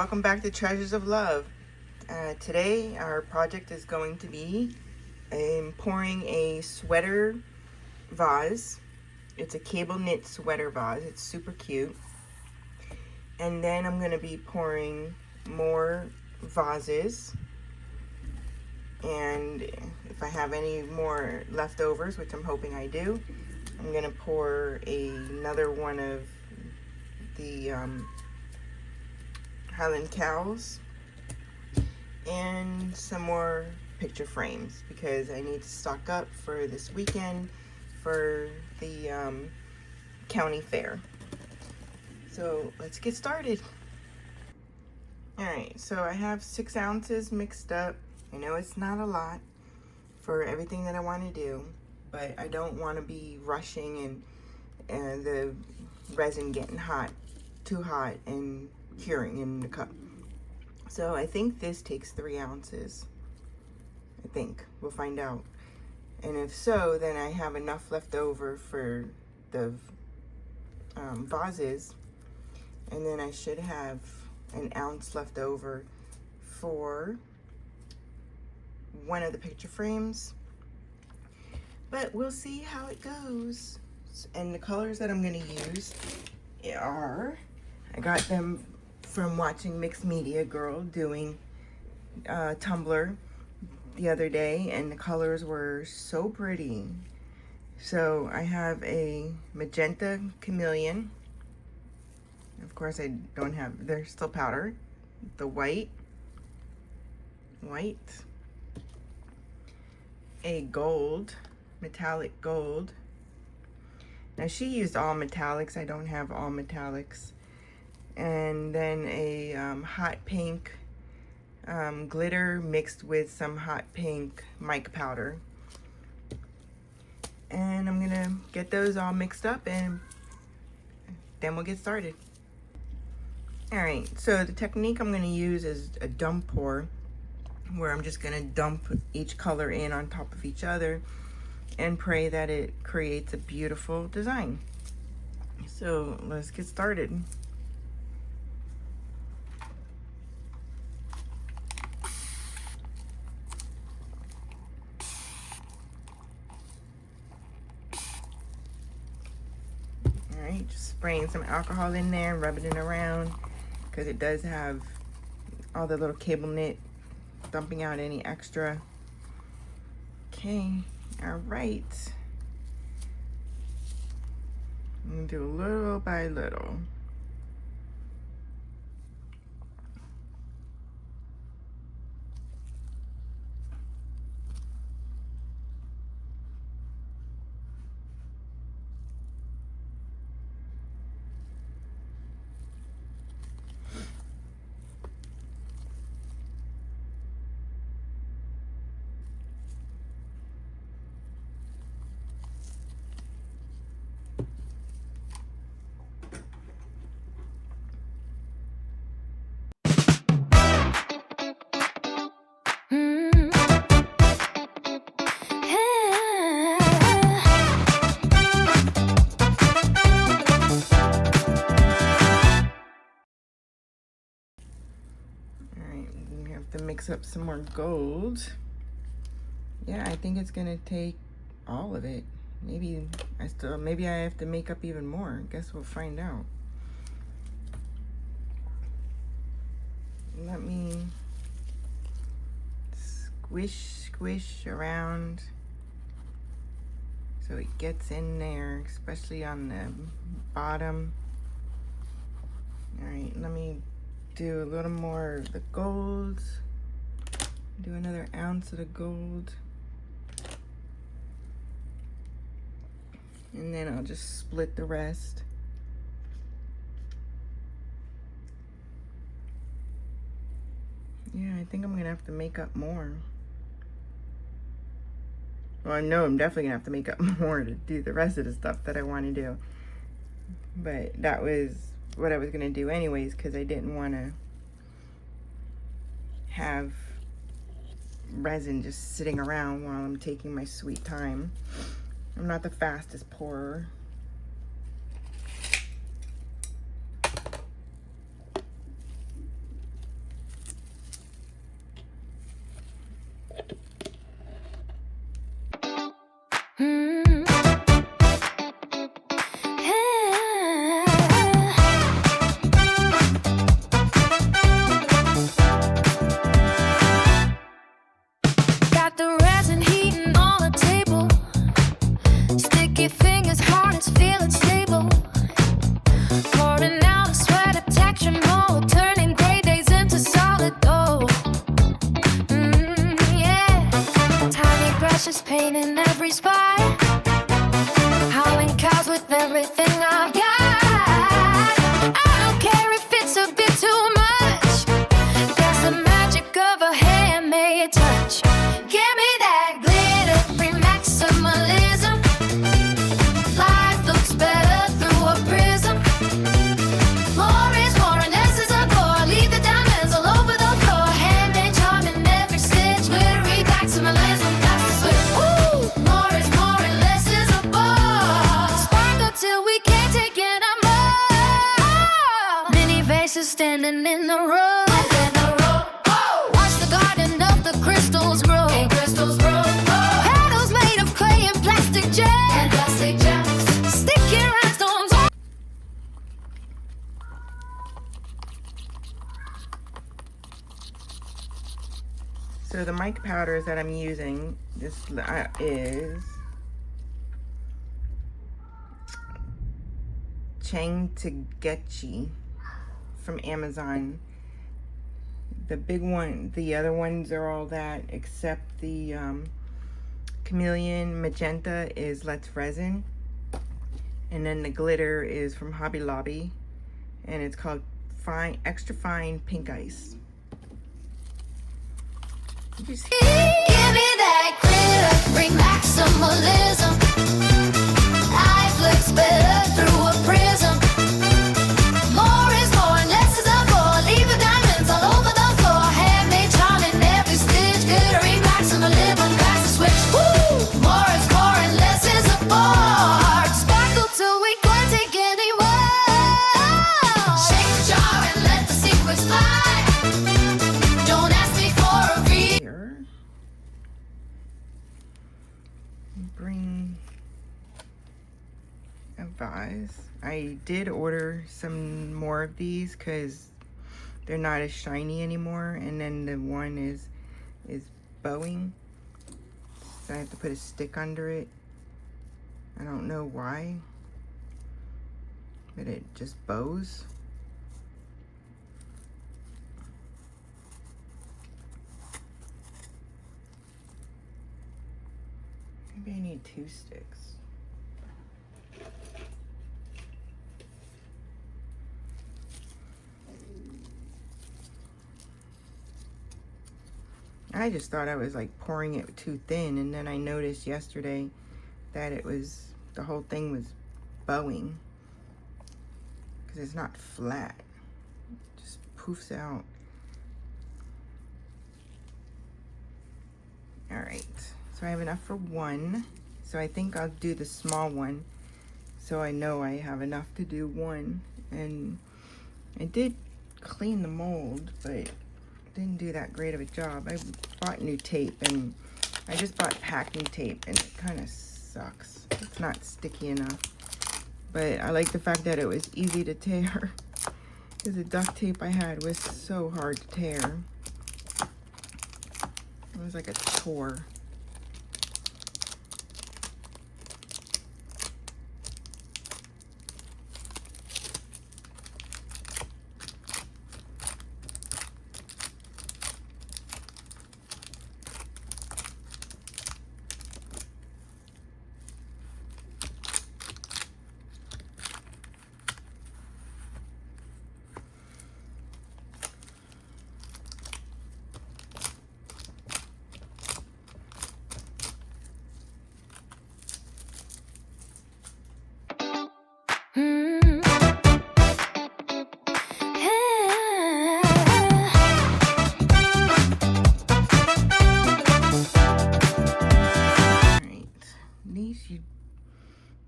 welcome back to Treasures of Love. Today our project is going to be pouring a sweater vase. It's a cable knit sweater vase. It's super cute. And then I'm going to be pouring more vases. And if I have any more leftovers, which I'm hoping I do, I'm going to pour another one of the Highland cows and some more picture frames because I need to stock up for this weekend for the county fair. So let's get started. Alright, so I have 6 ounces mixed up. I know it's not a lot for everything that I want to do, but I don't want to be rushing and the resin getting too hot and curing in the cup. So I think this takes 3 ounces. I think. We'll find out. And if so, then I have enough left over for the vases. And then I should have an ounce left over for one of the picture frames. But we'll see how it goes. And the colors that I'm going to use are, I got them from watching Mixed Media Girl doing Tumblr the other day, and the colors were so pretty. So I have a magenta chameleon. Of course I don't have, they're still powder. The white, a gold, metallic gold. Now she used all metallics, I don't have all metallics. And then a hot pink glitter mixed with some hot pink mica powder. And I'm gonna get those all mixed up and then we'll get started. Alright, so the technique I'm gonna use is a dump pour, where I'm just gonna dump each color in on top of each other and pray that it creates a beautiful design. So let's get started. Alright, just spraying some alcohol in there, rubbing it around, because it does have all the little cable knit, dumping out any extra. Okay, alright. I'm gonna do little by little. To mix up some more gold. Yeah, I think it's gonna take all of it. Maybe I have to make up even more. Guess we'll find out. Let me squish around so it gets in there, especially on the bottom. All right, let me do a little more of the gold. Do another ounce of the gold. And then I'll just split the rest. Yeah, I think I'm gonna have to make up more. Well, I know I'm definitely gonna have to make up more to do the rest of the stuff that I want to do. But that was what I was gonna do anyways, because I didn't want to have resin just sitting around while I'm taking my sweet time. I'm not the fastest pourer. pain in every spot. Howling cows with everything I've got. I don't care if it's a bit too much. That's the magic of a handmade touch. Give me that glitter-free maximalism. Life looks better through a prism. More is more and less is a bore. Leave the diamonds all over the floor. Handmade charm in every stitch. Glittery maximalism. That's the switch. Woo! More is more and less is a bore. Sparkle till we can't take it anymore. Many vases standing in a row. Watch the garden of the crystals grow. And crystals grow. Petals made of clay and plastic gems. And plastic gems. Stick your rhinestones on. So the mic powders that I'm using, this is Chang Tagechi from Amazon. The big one, the other ones are all that except the Chameleon Magenta is Let's Resin. And then the glitter is from Hobby Lobby. And it's called Extra Fine Pink Ice. Just Give me that glitter, bring maximalism. Life looks better through a prism. More is more and less is a bore. Leave the diamonds all over the floor. Handmade charm in every stitch. Glittery maximalism. That's the switch. Woo! More is more and less is a bore. Sparkle till we can't take anymore. Shake the jar and let the secrets fly. Don't ask me for a reason. here. Bring a vase. I did order some more of these because they're not as shiny anymore. And then the one is bowing. So I have to put a stick under it. I don't know why, but it just bows. Maybe I need 2 sticks. I just thought I was like pouring it too thin, and then I noticed yesterday that it was, the whole thing was bowing because it's not flat. It just poofs out. All right, so I have enough for one. So I think I'll do the small one so I know I have enough to do one. And I did clean the mold, but didn't do that great of a job. I bought new tape, and I just bought packing tape, and it kind of sucks. It's not sticky enough. But I like the fact that it was easy to tear, because the duct tape I had was so hard to tear. It was like a chore.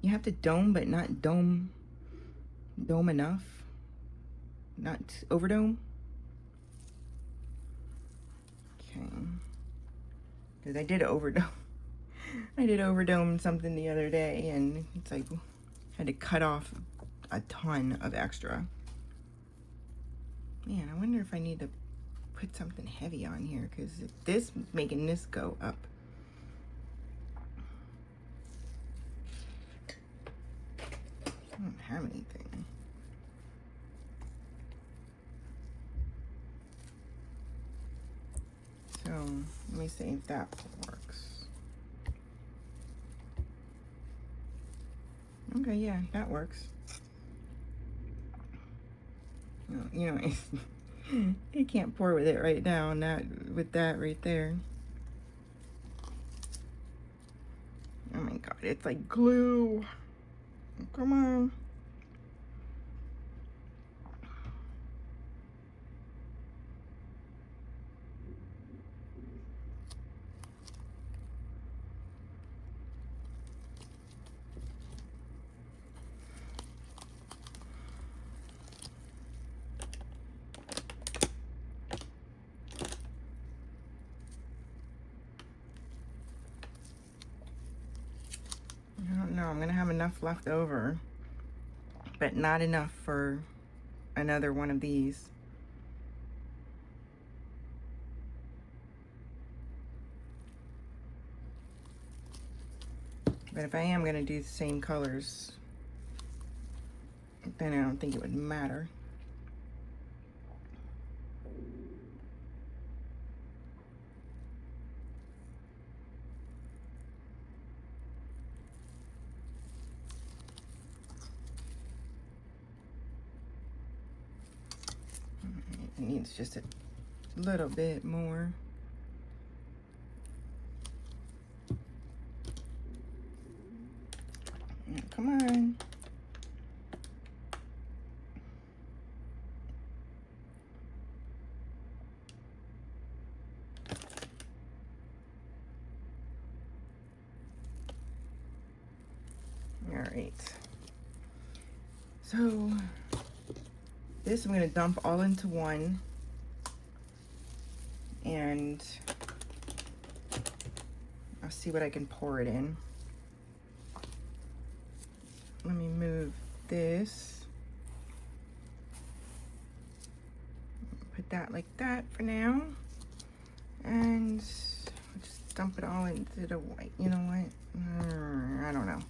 You have to dome, but not dome enough. Not overdome. Okay. Because I did overdome. I did overdome something the other day, and it's like I had to cut off a ton of extra. Man, I wonder if I need to put something heavy on here, because this making this go up. I don't have anything. So let me see if that works. Okay, yeah, that works. You know, you can't pour with it right now, with that right there. Oh my god, it's like glue. Come on. I don't know, I'm gonna have enough left over, but not enough for another one of these. But if I am gonna do the same colors, then I don't think it would matter. It needs just a little bit more. Come on. All right. So this I'm gonna dump all into one, and I'll see what I can pour it in. Let me move this. Put that like that for now. And I'll just dump it all into the white. You know what? I don't know.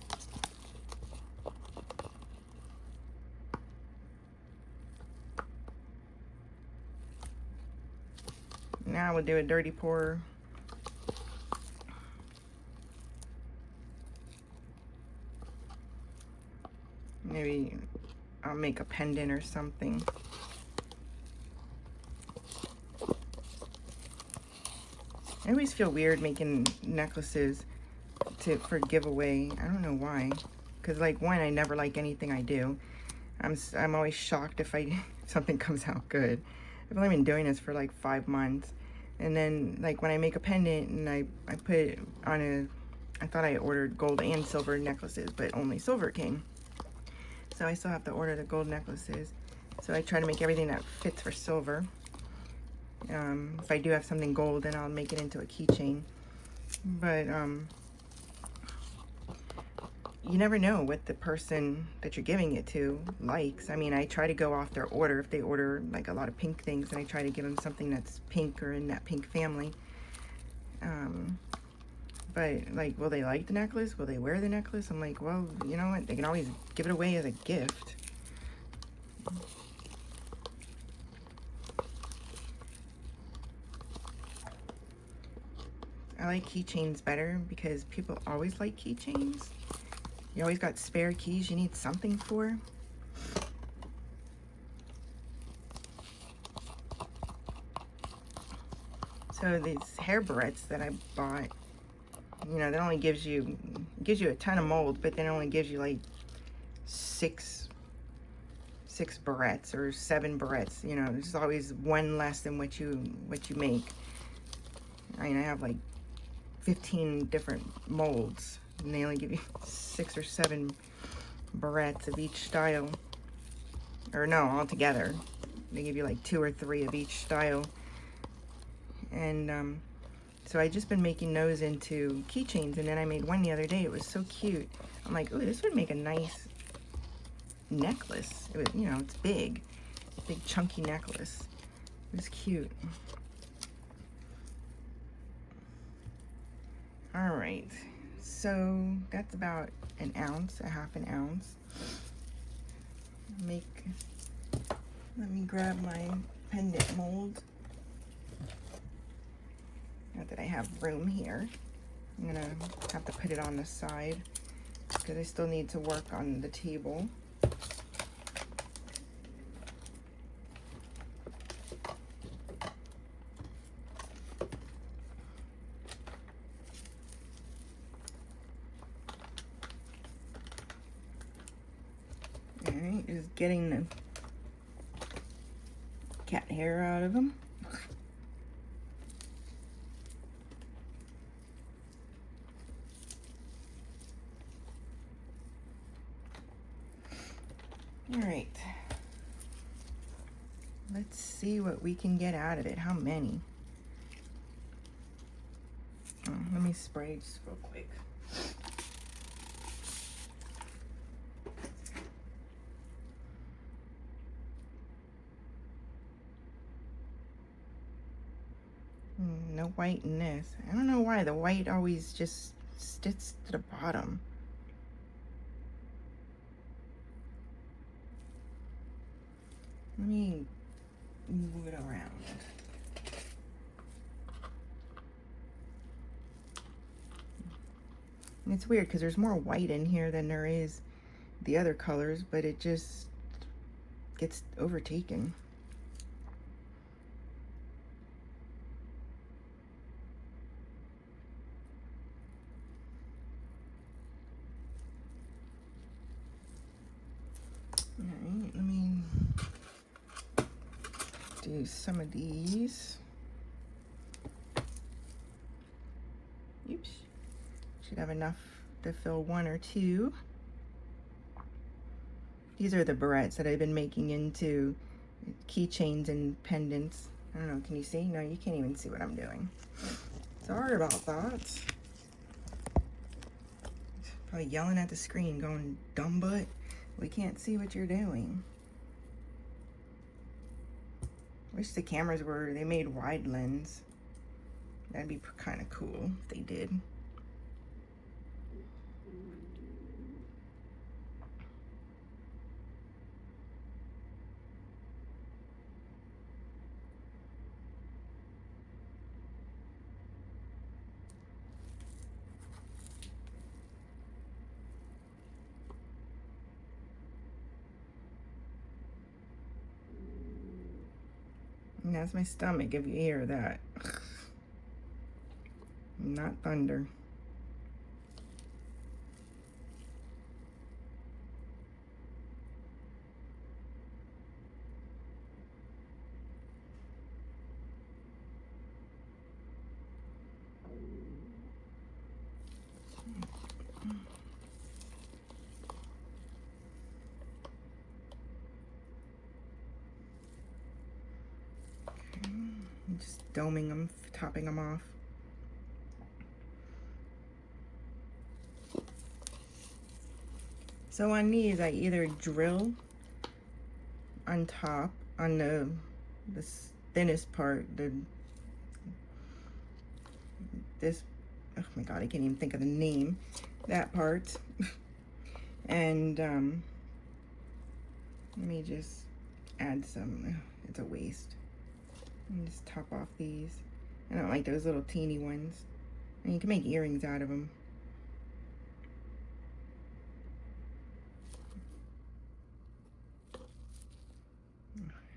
Now we'll do a dirty pour. Maybe I'll make a pendant or something. I always feel weird making necklaces for giveaway. I don't know why. Because like one, I never like anything I do. I'm always shocked if something comes out good. I've only been doing this for like 5 months. And then like when I make a pendant and I put it on I thought I ordered gold and silver necklaces, but only silver came. So I still have to order the gold necklaces. So I try to make everything that fits for silver. If I do have something gold, then I'll make it into a keychain. But you never know what the person that you're giving it to likes. I mean, I try to go off their order. If they order like a lot of pink things, then I try to give them something that's pink or in that pink family. But like, will they like the necklace? Will they wear the necklace? I'm like, well, you know what? They can always give it away as a gift. I like keychains better because people always like keychains. You always got spare keys you need something for. So these hair barrettes that I bought, you know, that only gives you a ton of mold, but then it only gives you like six barrettes or 7 barrettes. You know, there's always one less than what you make. I mean, I have like 15 different molds, and they only give you 6 or 7 barrettes of each style. Or no, altogether. They give you like 2 or 3 of each style. And so I just been making those into keychains, and then I made one the other day. It was so cute. I'm like, ooh, this would make a nice necklace. It was, you know, it's big chunky necklace. It was cute. All right, so that's about an ounce, a half an ounce. Let me grab my pendant mold. Not that I have room here. I'm gonna have to put it on the side. because I still need to work on the table. Alright, just getting the cat hair out of them. Alright. Let's see what we can get out of it. How many? Oh, let me spray just real quick. No white in this. I don't know why the white always just sticks to the bottom. Let me move it around. And it's weird because there's more white in here than there is the other colors, but it just gets overtaken. Alright, let me do some of these. Oops. Should have enough to fill one or two. These are the barrettes that I've been making into keychains and pendants. I don't know, can you see? No, you can't even see what I'm doing. Sorry about that. Probably yelling at the screen going, dumb butt. We can't see what you're doing. Wish the cameras they made wide lens. That'd be kind of cool if they did. And that's my stomach, if you hear that. Not thunder. Just doming them, topping them off. So on these, I either drill on top, on the thinnest part, this, oh my god, I can't even think of the name, that part. And let me just add some, it's a waste. And just top off these. I don't like those little teeny ones. And you can make earrings out of them.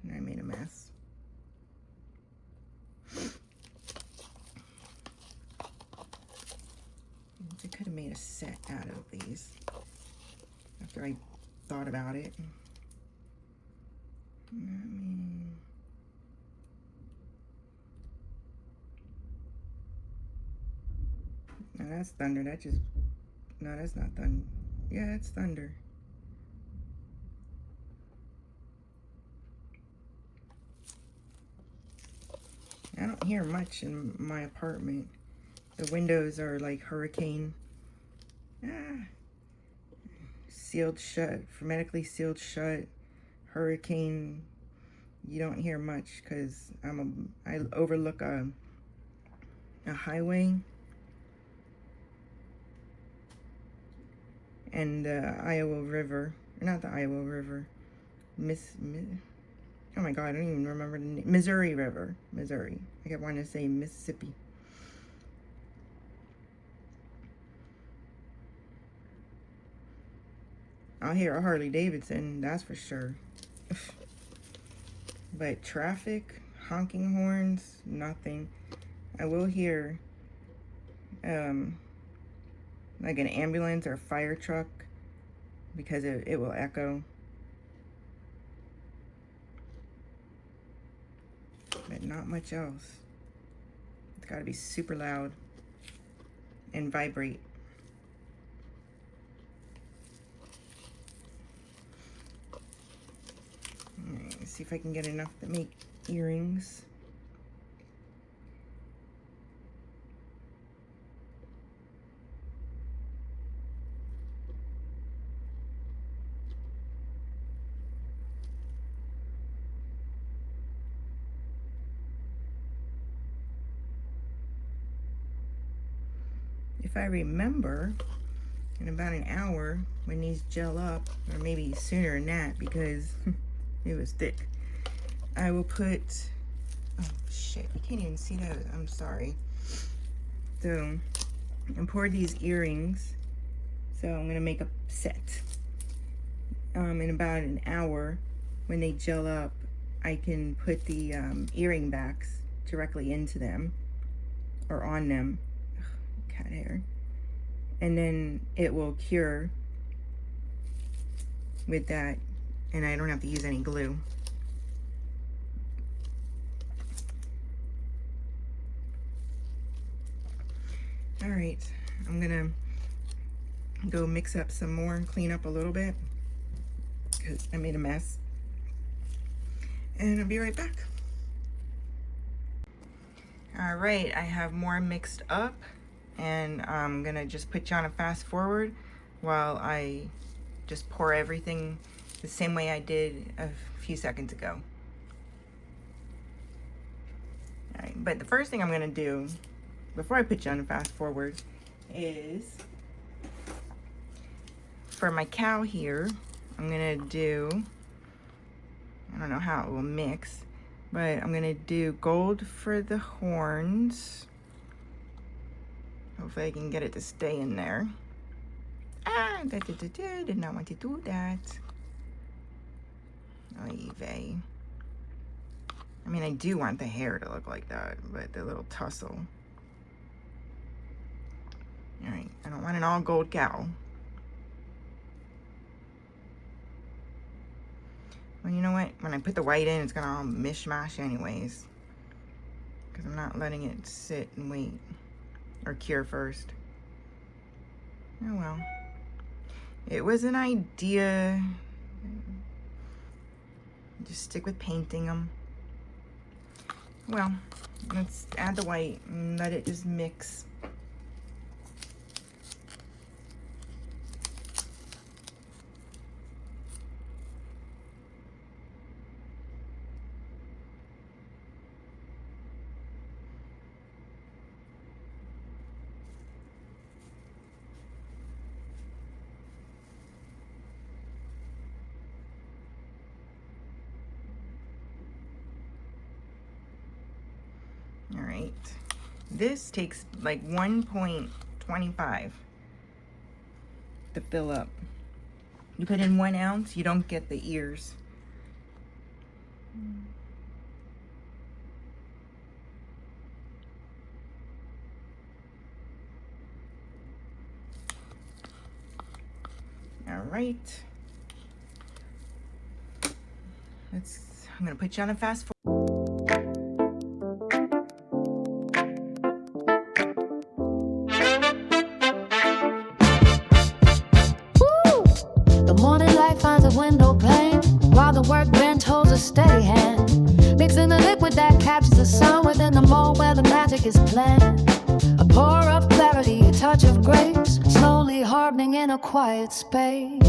And I made a mess. I could have made a set out of these after I thought about it. No, that's thunder. That just, no, that's not thunder. Yeah, it's thunder. I don't hear much in my apartment. The windows are like hurricane. Sealed shut, hermetically sealed shut. Hurricane. You don't hear much because I overlook a highway. And the Iowa River, not the Iowa River, oh my god, I don't even remember the name. Missouri River, Missouri. I kept wanting to say Mississippi. I'll hear a Harley Davidson, that's for sure. But traffic, honking horns, nothing. I will hear like an ambulance or a fire truck because it will echo. But not much else. It's got to be super loud and vibrate. Alright, let's see if I can get enough to make earrings. If I remember, in about an hour, when these gel up, or maybe sooner than that because it was thick, I will put, oh shit, you can't even see those, I'm sorry. So, I poured these earrings, so I'm gonna make a set. In about an hour, when they gel up, I can put the earring backs directly into them, or on them. Cat hair, and then it will cure with that, and I don't have to use any glue. All right, I'm gonna go mix up some more and clean up a little bit because I made a mess, and I'll be right back. All right, I have more mixed up, and I'm gonna just put you on a fast forward while I just pour everything the same way I did a few seconds ago. All right, but the first thing I'm gonna do before I put you on a fast forward is for my cow here, I'm gonna do, I don't know how it will mix, but I'm gonna do gold for the horns. Hopefully I can get it to stay in there. Ah, did not want to do that. Oy vey. I mean, I do want the hair to look like that, but the little tussle. All right, I don't want an all gold cow. Well, you know what? When I put the white in, it's gonna all mishmash anyways, because I'm not letting it sit and wait. Or cure first. Oh well. It was an idea. Just stick with painting them. Well, let's add the white and let it just mix. All right, this takes like 1.25 to fill up. You put in 1 ounce, you don't get the ears. All right, I'm gonna put you on a fast forward. Window pane while the workbench holds a steady hand, mixing the liquid that captures the sun within the mold where the magic is planned. A pour of clarity, a touch of grace, slowly hardening in a quiet space.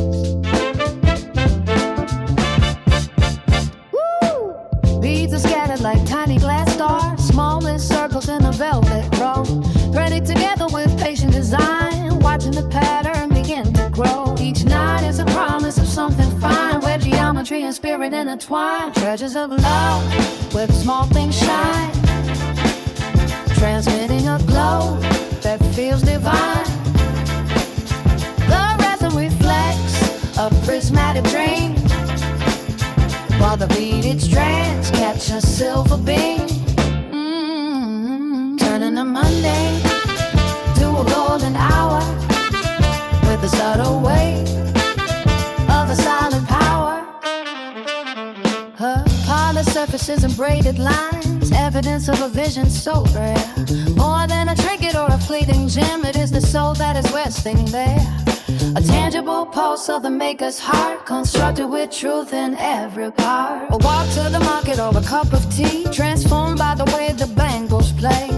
Woo! Beads are scattered like tiny glass stars, smallest circles in a velvet row, threaded together with patient design, watching the pattern begin to grow. Each night is a promise of something fine, where geometry and spirit intertwine. Treasures of love, where the small things shine, transmitting a glow that feels divine. The resin reflects a a dream. While the beaded strands catch a silver beam. Turning a Monday to a golden hour with the subtle weight of a silent power. Her polished surfaces and braided lines, evidence of a vision so rare. More than a trinket or a fleeting gem, it is the soul that is resting there. A tangible pulse of the maker's heart, constructed with truth in every part. A walk to the market or a cup of tea, transformed by the way the bangles play.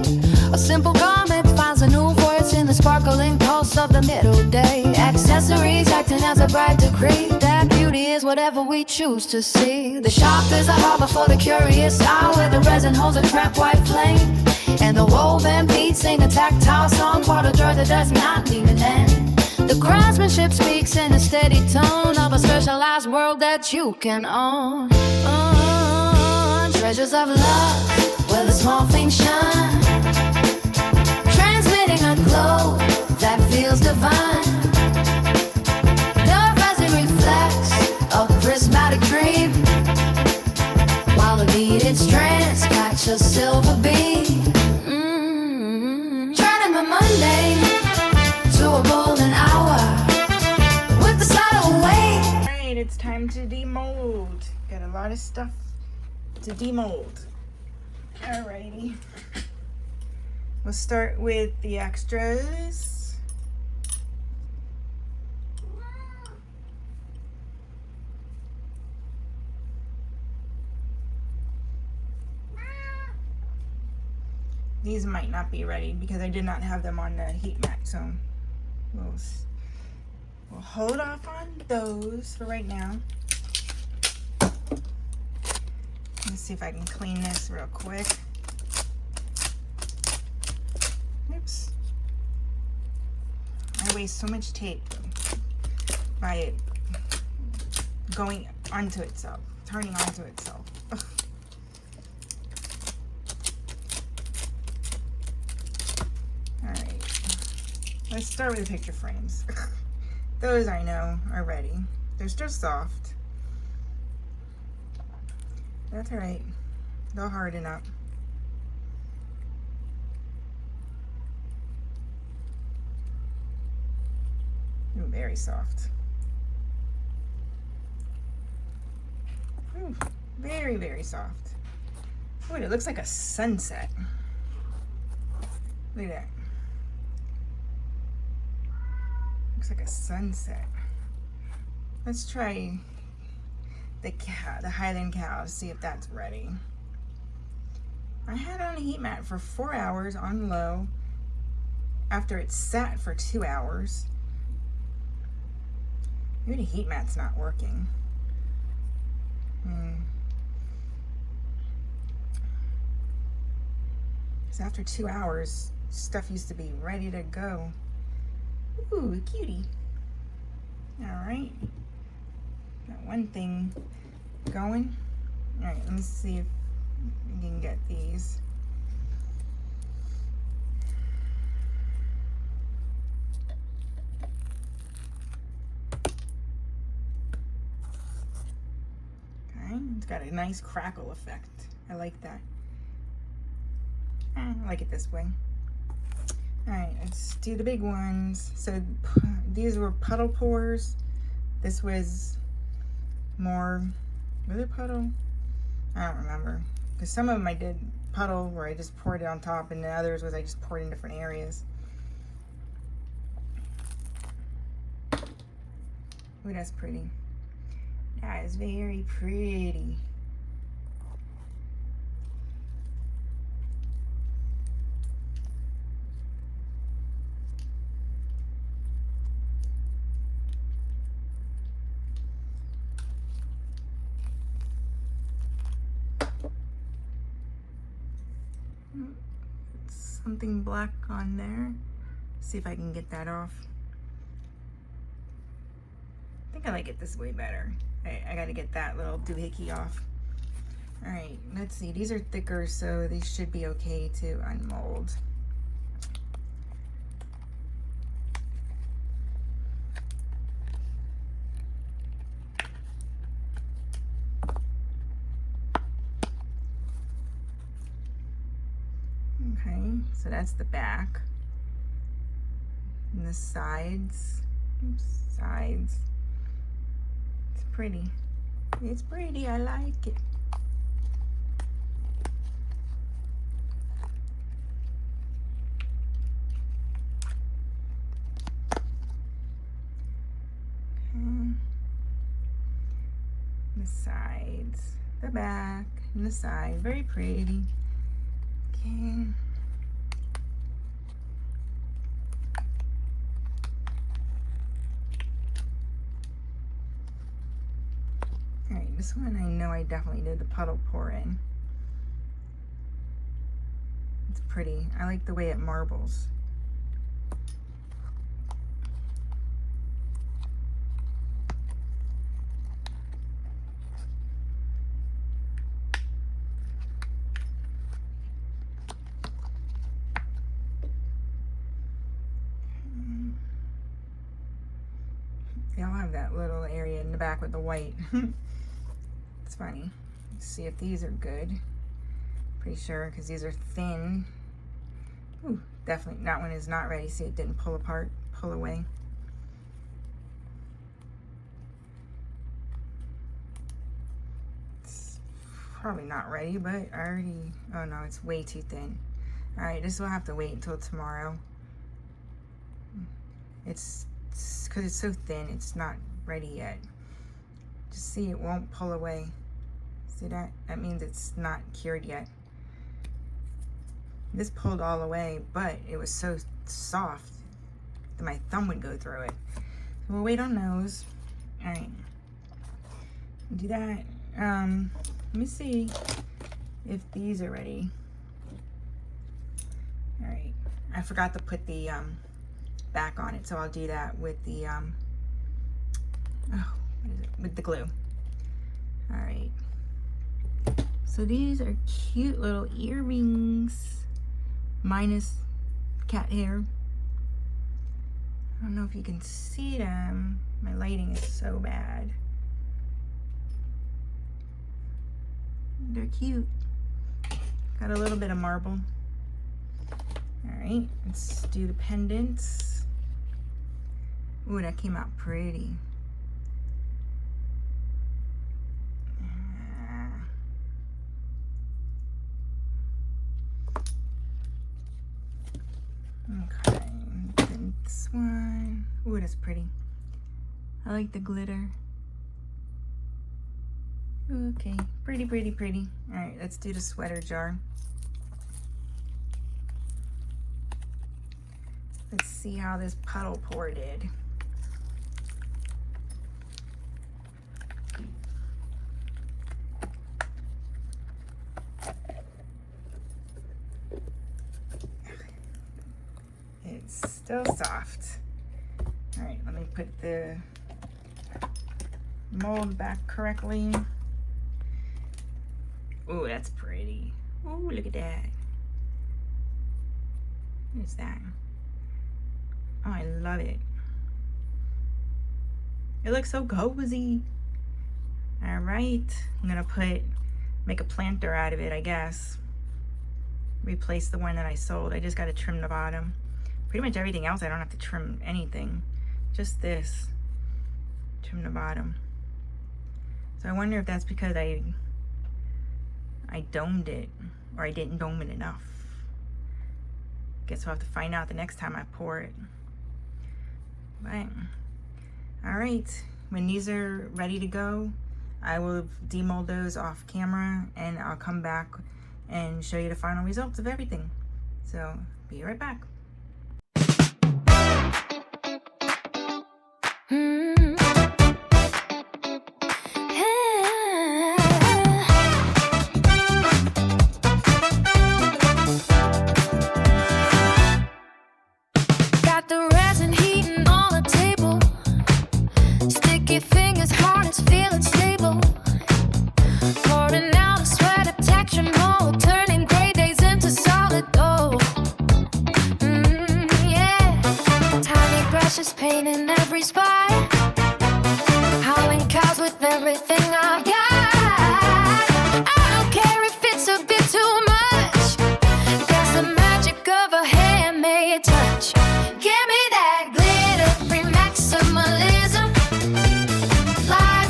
A simple garment finds a new voice in the sparkling pulse of the middle day. Accessories acting as a bright decree that beauty is whatever we choose to see. The shop is a harbor for the curious eye, where the resin holds a trap white flame, and the woven beads sing a tactile song for the joy that does not leave an end. The craftsmanship speaks in a steady tone of a specialized world that you can own. Treasures of love, where the small things shine, transmitting a glow that feels divine. Love as it reflects a prismatic dream, while the beaded strands catch a silver beam. Turning my Monday to a golden hour with the subtle weight. Alright, it's time to demold. Got a lot of stuff to demold. Alrighty. We'll start with the extras. These might not be ready because I did not have them on the heat mat, so we'll hold off on those for right now. Let's see if I can clean this real quick. Oops. I waste so much tape by it going onto itself, turning onto itself. Ugh. Let's start with the picture frames. Those I know are ready. They're still soft. That's alright. They'll harden up. Ooh, very soft. Ooh, very, very soft. Ooh, it looks like a sunset. Look at that. Looks like a sunset. Let's try the Highland cow, see if that's ready. I had it on a heat mat for 4 hours on low after it sat for 2 hours. Maybe the heat mat's not working. Because after 2 hours, stuff used to be ready to go. Ooh, a cutie. Alright. Got one thing going. Alright, let me see if we can get these. Okay, it's got a nice crackle effect. I like that. I like it this way. Alright, let's do the big ones. So these were puddle pours. This was more, was it puddle? I don't remember. Because some of them I did puddle where I just poured it on top, and the others was I just poured in different areas. Ooh, that's pretty. That is very pretty. Something black on there. See if I can get that off. I think I like it this way better. I gotta get that little doohickey off. Alright, let's see. These are thicker, so these should be okay to unmold. So that's the back. And the sides. Oops, sides. It's pretty. It's pretty. I like it. The sides, the back, and the side. Very pretty. Okay. Alright, this one I know I definitely did the puddle pour in. It's pretty. I like the way it marbles. They all have that little area in the back with the white. It's funny. Let's see if these are good. Pretty sure, because these are thin. Ooh, definitely, that one is not ready. See, it didn't pull apart, pull away. It's probably not ready, but I already, oh no, it's way too thin. All right, this will have to wait until tomorrow. It's because it's so thin, it's not ready yet. Just see, it won't pull away. See that? That means it's not cured yet. This pulled all away, but it was so soft that my thumb would go through it. So we'll wait on those. All right, do that. Let me see if these are ready. All right, I forgot to put the back on it, so I'll do that with the with the glue. All right, so these are cute little earrings minus cat hair. I don't know if you can see them, my lighting is so bad. They're cute. Got a little bit of marble. All right, let's do the pendants. Ooh, that came out pretty. Okay, then this one. Ooh, that's pretty. I like the glitter. Okay, pretty, pretty, pretty. All right, let's do the sweater jar. Let's see how this puddle pour did. It's still soft. All right, let me put the mold back correctly. Ooh, that's pretty. Ooh, look at that. What is that? Oh, I love it. It looks so cozy. All right, I'm gonna make a planter out of it, I guess. Replace the one that I sold. I just gotta trim the bottom. Pretty much everything else, I don't have to trim anything. Just this, trim the bottom. So I wonder if that's because I domed it, or I didn't dome it enough. Guess we'll have to find out the next time I pour it. But, all right, when these are ready to go, I will demold those off camera and I'll come back and show you the final results of everything. So, be right back. Got the resin heating on the table. Sticky fingers, hard as feel it stable. Pouring out a sweat protection mold, turning gray days into solid gold. Yeah, tiny brushes painting every spot. Howling cows with everything I've got.